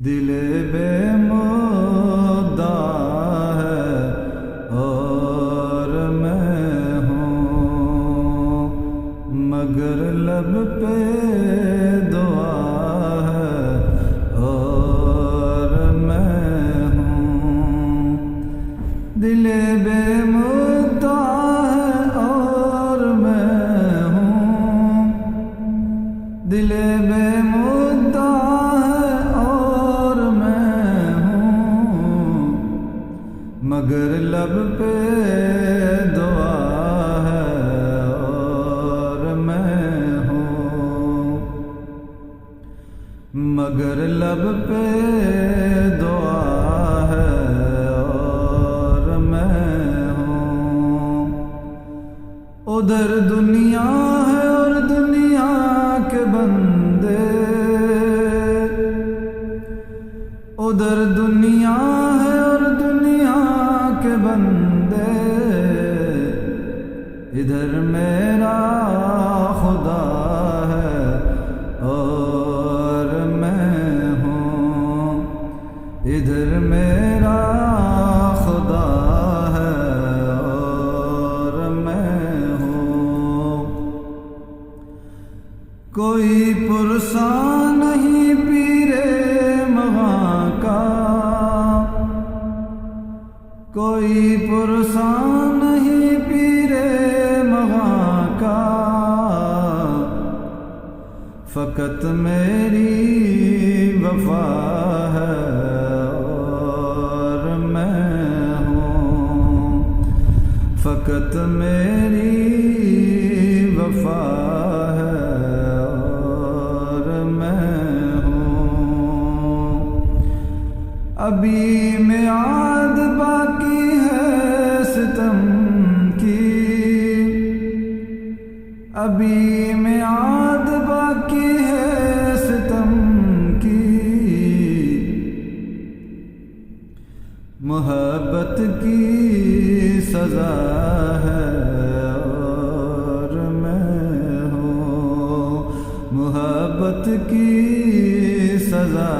دل بے مدعا ہے اور میں ہوں، مگر لب پہ دعا ہے اور میں ہوں۔ دل بے مدعا ہے اور میں ہوں، دل بے مدعا مگر لب پہ دعا ہے اور میں ہوں، مگر لب پہ دعا ہے اور میں ہوں۔ ادھر دنیا ہے اور دنیا کے بندے، ادھر دنیا ہے اور دنیا کے بندے، ادھر میرا خدا ہے اور میں ہوں، ادھر میرا خدا ہے اور میں ہوں۔ کوئی پرساں نہیں پیرے مغاں کا، کوئی پرساں نہیں پیرے مغاں کا، فقط میری وفا ہے اور میں ہوں، فقط میری وفا ہے اور میں ہوں۔ ابھی میعاد باقی ہے ستم کی، ابھی میعاد باقی ہے ستم کی، محبت کی سزا ہے اور میں ہوں، محبت کی سزا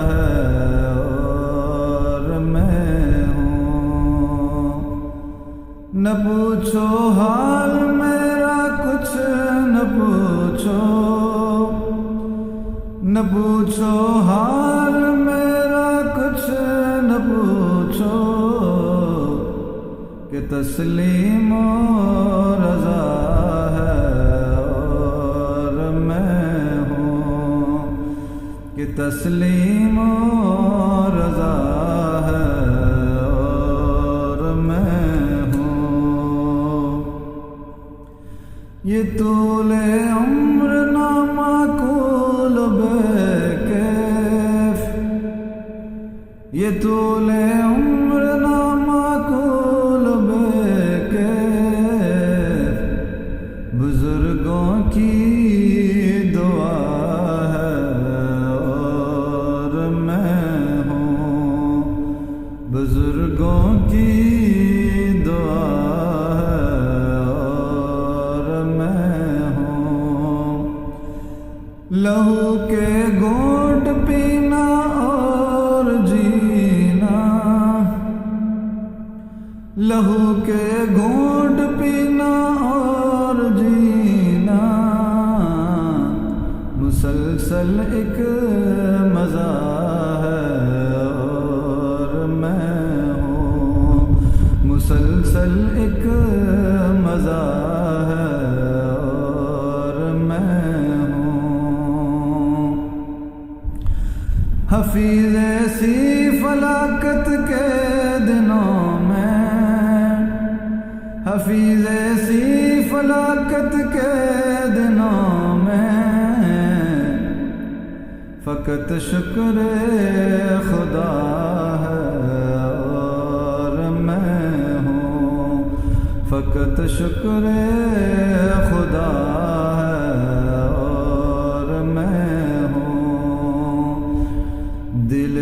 ہے اور میں ہوں۔ نہ پوچھو حال میرا کچھ نہ پوچھو، نہ پوچھو حال میرا کچھ نہ پوچھو، کہ تسلیم و رضا ہے اور میں ہوں، کہ تسلیم و رضا ہے اور میں ہوں۔ یہ طول عمر نامعقول بے کیف، یہ طول عمر نامعقول بے کیف، بزرگوں کی دعا ہے اور میں ہوں، بزرگوں کی دعا ہے اور میں ہوں۔ لہو کے گھونٹ پینا اور جینا، لہو کے گھونٹ پینا اور جینا، مسلسل ایک مزہ ہے اور میں ہوں، مسلسل ایک مزہ ہے اور میں ہوں۔ حفیظ ایسی فلاکت کے دنوں میں، حفیظ ایسی فلاکت کے دنوں میں، فقط شکر خدا ہے اور میں ہوں، فقط شکر خدا ہے اور میں ہوں۔ دل